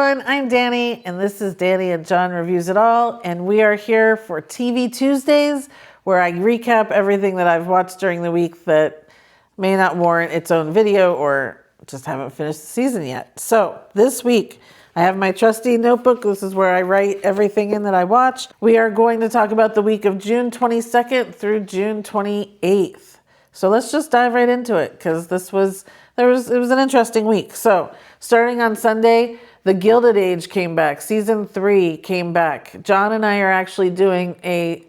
everyone, I'm Dhani, and this is Dhani and John Reviews It All, and we are here for TV Tuesdays, where I recap everything that I've watched during the week that may not warrant its own video or just haven't finished the season yet. So this week, I have my trusty notebook. This is where I write everything in that I watched. We are going to talk about the week of June 22nd through June 28th. So let's just dive right into it, because it was an interesting week. So starting on Sunday, the Gilded Age came back. Season 3 came back. John and I are actually doing a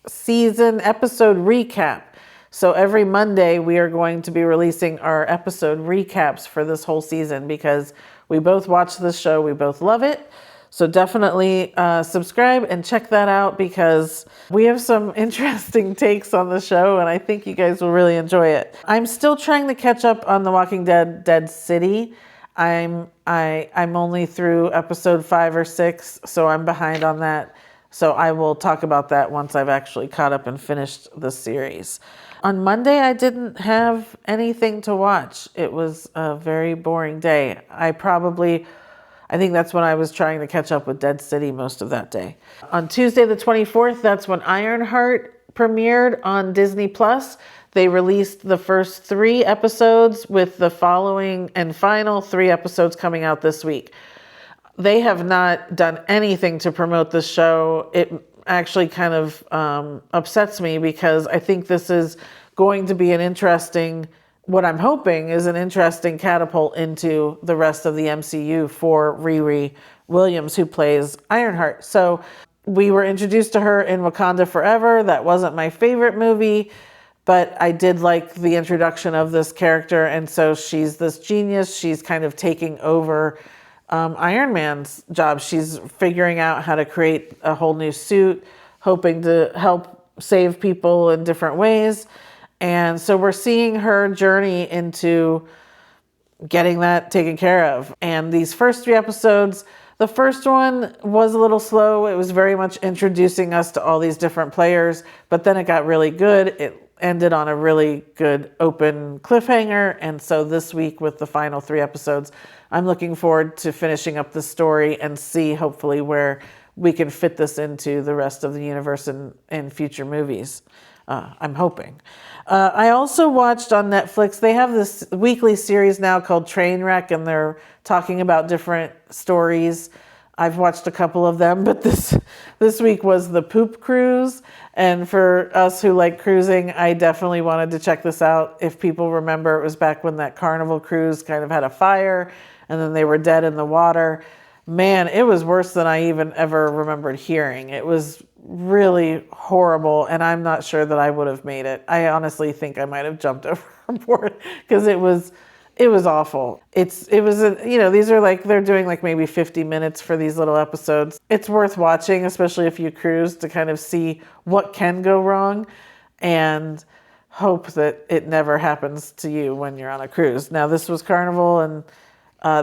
season episode recap. So every Monday we are going to be releasing our episode recaps for this whole season, because we both watch this show. We both love it. So definitely subscribe and check that out, because we have some interesting takes on the show, and I think you guys will really enjoy it. I'm still trying to catch up on The Walking Dead: Dead City. I'm only through episode 5 or 6, so I'm behind on that. So I will talk about that once I've actually caught up and finished the series. On Monday, I didn't have anything to watch. It was a very boring day. I think that's when I was trying to catch up with Dead City most of that day. On Tuesday the 24th, that's when Ironheart premiered on Disney+. They released the first 3 episodes, with the following and final 3 episodes coming out this week. They have not done anything to promote the show. It actually kind of upsets me, because I think this is going to be what I'm hoping is an interesting catapult into the rest of the MCU for Riri Williams, who plays Ironheart. So we were introduced to her in Wakanda Forever. That wasn't my favorite movie, but I did like the introduction of this character. And so she's this genius. She's kind of taking over Iron Man's job. She's figuring out how to create a whole new suit, hoping to help save people in different ways. And so we're seeing her journey into getting that taken care of. And these first 3 episodes, the first one was a little slow. It was very much introducing us to all these different players, but then it got really good. It ended on a really good open cliffhanger. And so this week, with the final 3 episodes, I'm looking forward to finishing up the story and see hopefully where we can fit this into the rest of the universe in future movies. I'm hoping. I also watched on Netflix, they have this weekly series now called Trainwreck, and they're talking about different stories. I've watched a couple of them, but this week was the poop cruise. And for us who like cruising, I definitely wanted to check this out. If people remember, it was back when that Carnival cruise kind of had a fire, and then they were dead in the water. Man, it was worse than I even ever remembered hearing. It was really horrible, and I'm not sure that I would have made it. I honestly think I might have jumped overboard, because it was awful. These are like, they're doing like maybe 50 minutes for these little episodes. It's worth watching, especially if you cruise, to kind of see what can go wrong and hope that it never happens to you when you're on a cruise. Now, this was Carnival, and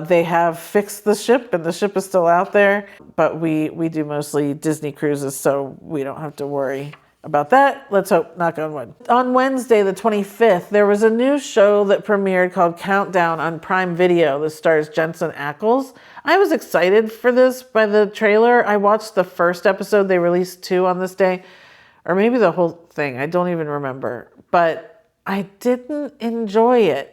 they have fixed the ship, and the ship is still out there, but we do mostly Disney cruises, so we don't have to worry about that. Let's hope, knock on wood. On Wednesday, the 25th, there was a new show that premiered called Countdown on Prime Video. This stars Jensen Ackles. I was excited for this by the trailer. I watched the first episode. They released 2 on this day, or maybe the whole thing. I don't even remember, but I didn't enjoy it.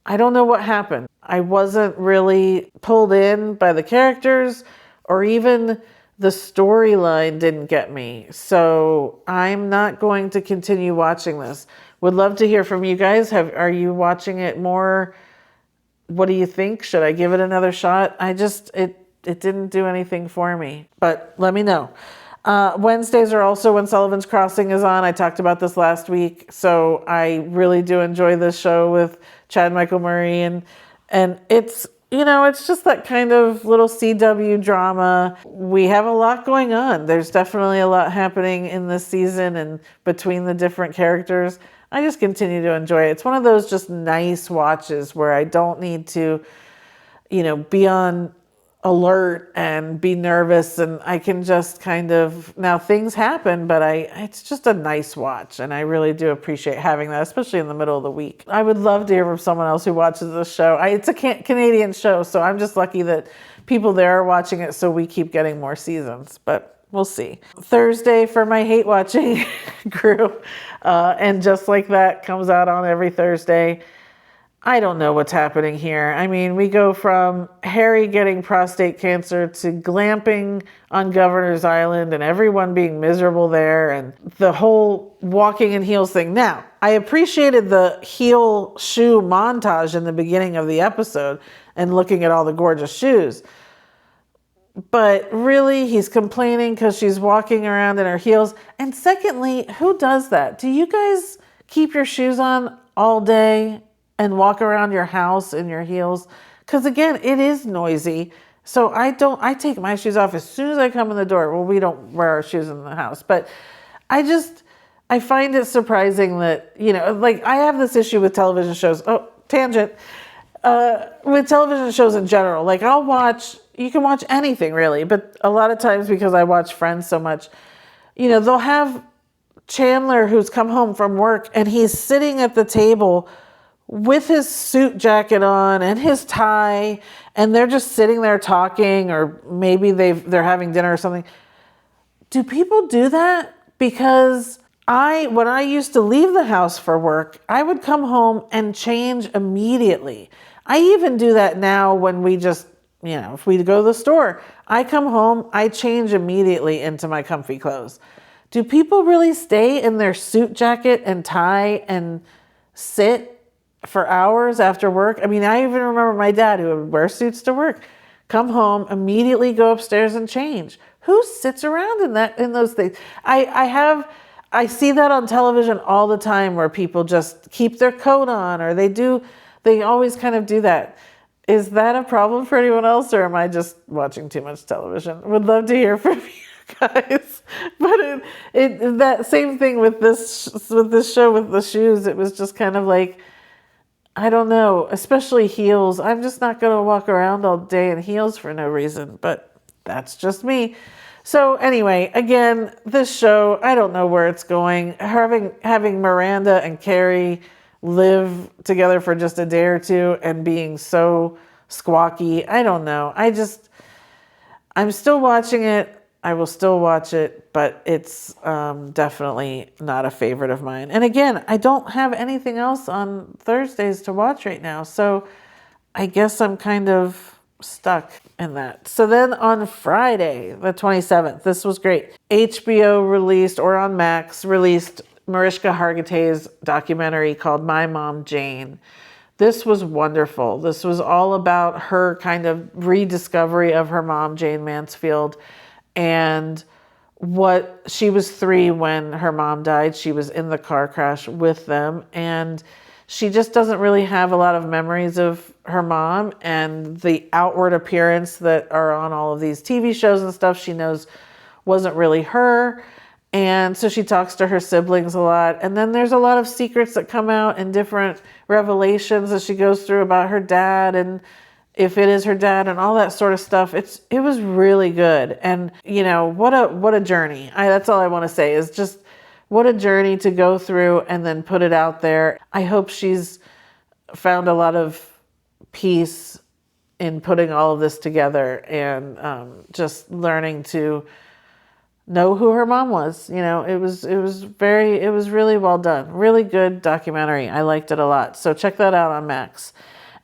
I don't know what happened. I wasn't really pulled in by the characters, or even the storyline didn't get me. So I'm not going to continue watching this. Would love to hear from you guys. Are you watching it more? What do you think? Should I give it another shot? It didn't do anything for me, but let me know. Wednesdays are also when Sullivan's Crossing is on. I talked about this last week. So I really do enjoy this show with Chad Michael Murray, and it's just that kind of little CW drama. We have a lot going on. There's definitely a lot happening in this season and between the different characters. I just continue to enjoy it. It's one of those just nice watches where I don't need to, be on alert and be nervous, and I can just kind of, now things happen, but it's just a nice watch, and I really do appreciate having that, especially in the middle of the week. I would love to hear from someone else who watches this show. It's a Canadian show, so I'm just lucky that people there are watching it, so we keep getting more seasons, but we'll see. Thursday for my hate watching crew, and Just Like That comes out on every Thursday. I don't know what's happening here. I mean, we go from Harry getting prostate cancer to glamping on Governor's Island and everyone being miserable there and the whole walking in heels thing. Now, I appreciated the heel shoe montage in the beginning of the episode and looking at all the gorgeous shoes. But really, he's complaining because she's walking around in her heels. And secondly, who does that? Do you guys keep your shoes on all day and walk around your house in your heels? Because again, it is noisy. So I take my shoes off as soon as I come in the door. Well, we don't wear our shoes in the house, but I find it surprising that, like I have this issue with television shows. Oh, tangent. With television shows in general, like you can watch anything really, but a lot of times because I watch Friends so much, they'll have Chandler who's come home from work and he's sitting at the table with his suit jacket on and his tie, and they're just sitting there talking, or maybe they're having dinner or something. Do people do that? Because when I used to leave the house for work, I would come home and change immediately. I even do that now when we just, if we go to the store, I come home, I change immediately into my comfy clothes. Do people really stay in their suit jacket and tie and sit for hours after work? I mean, I even remember my dad, who would wear suits to work, come home, immediately go upstairs and change. Who sits around in those things? I see that on television all the time where people just keep their coat on, or they always kind of do that. Is that a problem for anyone else, or am I just watching too much television? Would love to hear from you guys. But that same thing with this show with the shoes, it was just kind of like, I don't know, especially heels. I'm just not going to walk around all day in heels for no reason, but that's just me. So anyway, again, this show, I don't know where it's going. Having Miranda and Carrie live together for just a day or two and being so squawky, I don't know. I'm still watching it. I will still watch it, but it's definitely not a favorite of mine. And again, I don't have anything else on Thursdays to watch right now, so I guess I'm kind of stuck in that. So then on Friday, the 27th, this was great. HBO released, or on Max, released Mariska Hargitay's documentary called My Mom Jayne. This was wonderful. This was all about her kind of rediscovery of her mom, Jayne Mansfield, and she was 3 when her mom died. She was in the car crash with them, and she just doesn't really have a lot of memories of her mom, and the outward appearance that are on all of these TV shows and stuff she knows wasn't really her. And so she talks to her siblings a lot. And then there's a lot of secrets that come out and different revelations that she goes through about her dad, and if it is her dad and all that sort of stuff. It was really good. And what a journey. That's all I want to say, is just what a journey to go through and then put it out there. I hope she's found a lot of peace in putting all of this together and just learning to know who her mom was. It was really well done. Really good documentary. I liked it a lot. So check that out on Max.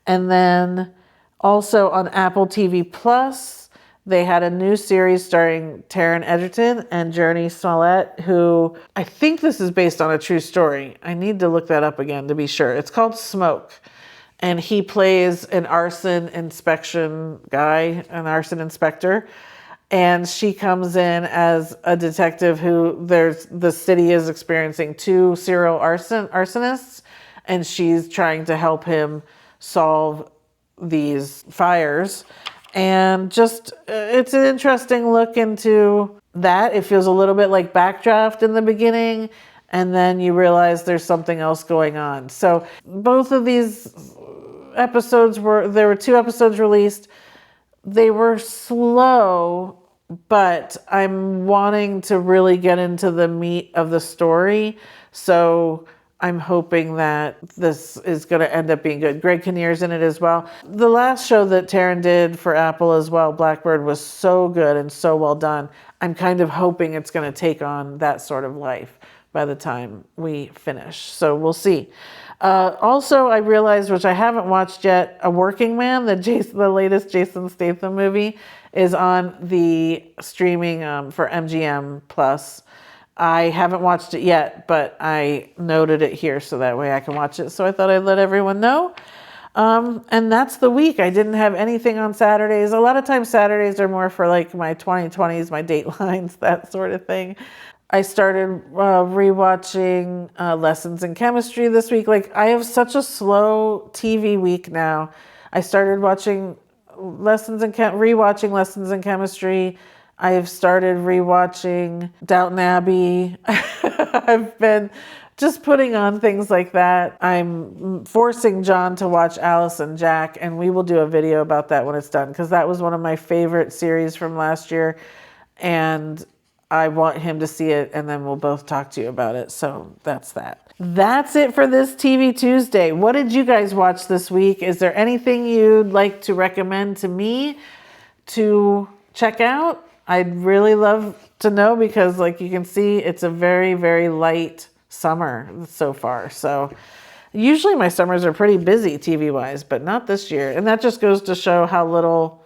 And then also on Apple TV Plus, they had a new series starring Taron Egerton and Jurnee Smollett, who I think this is based on a true story. I need to look that up again to be sure. It's called Smoke. And he plays an arson inspection guy, an arson inspector. And she comes in as a detective the city is experiencing 2 serial arsonists, and she's trying to help him solve these fires. And just, it's an interesting look into that. It feels a little bit like Backdraft in the beginning, and then you realize there's something else going on. So both of these episodes there were 2 episodes released. they were slow, but I'm wanting to really get into the meat of the story. So I'm hoping that this is going to end up being good. Greg Kinnear's in it as well. The last show that Taryn did for Apple as well, Blackbird, was so good and so well done. I'm kind of hoping it's going to take on that sort of life by the time we finish. So we'll see. Also, I realized, which I haven't watched yet, A Working Man, the latest Jason Statham movie, is on the streaming for MGM Plus. I haven't watched it yet, but I noted it here so that way I can watch it. So I thought I'd let everyone know. And that's the week. I didn't have anything on Saturdays. A lot of times Saturdays are more for like my 2020s, my Datelines, that sort of thing. I started rewatching Lessons in Chemistry this week. Like, I have such a slow TV week now. I started watching rewatching Lessons in Chemistry. I have started rewatching Downton Abbey. I've been just putting on things like that. I'm forcing John to watch Alice and Jack, and we will do a video about that when it's done, because that was one of my favorite series from last year, and I want him to see it, and then we'll both talk to you about it. So that's that. That's it for this TV Tuesday. What did you guys watch this week? Is there anything you'd like to recommend to me to check out? I'd really love to know, because like you can see, it's a very, very light summer so far. So usually my summers are pretty busy TV wise, but not this year. And that just goes to show how little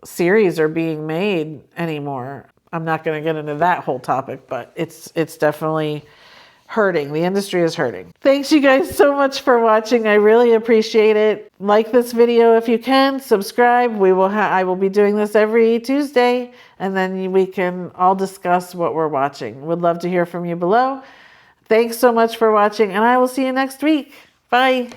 series are being made anymore. I'm not going to get into that whole topic, but it's definitely hurting. The industry is hurting. Thanks you guys so much for watching. I really appreciate it. Like this video if you can. Subscribe. I will be doing this every Tuesday, and then we can all discuss what we're watching. Would love to hear from you below. Thanks so much for watching, and I will see you next week. Bye.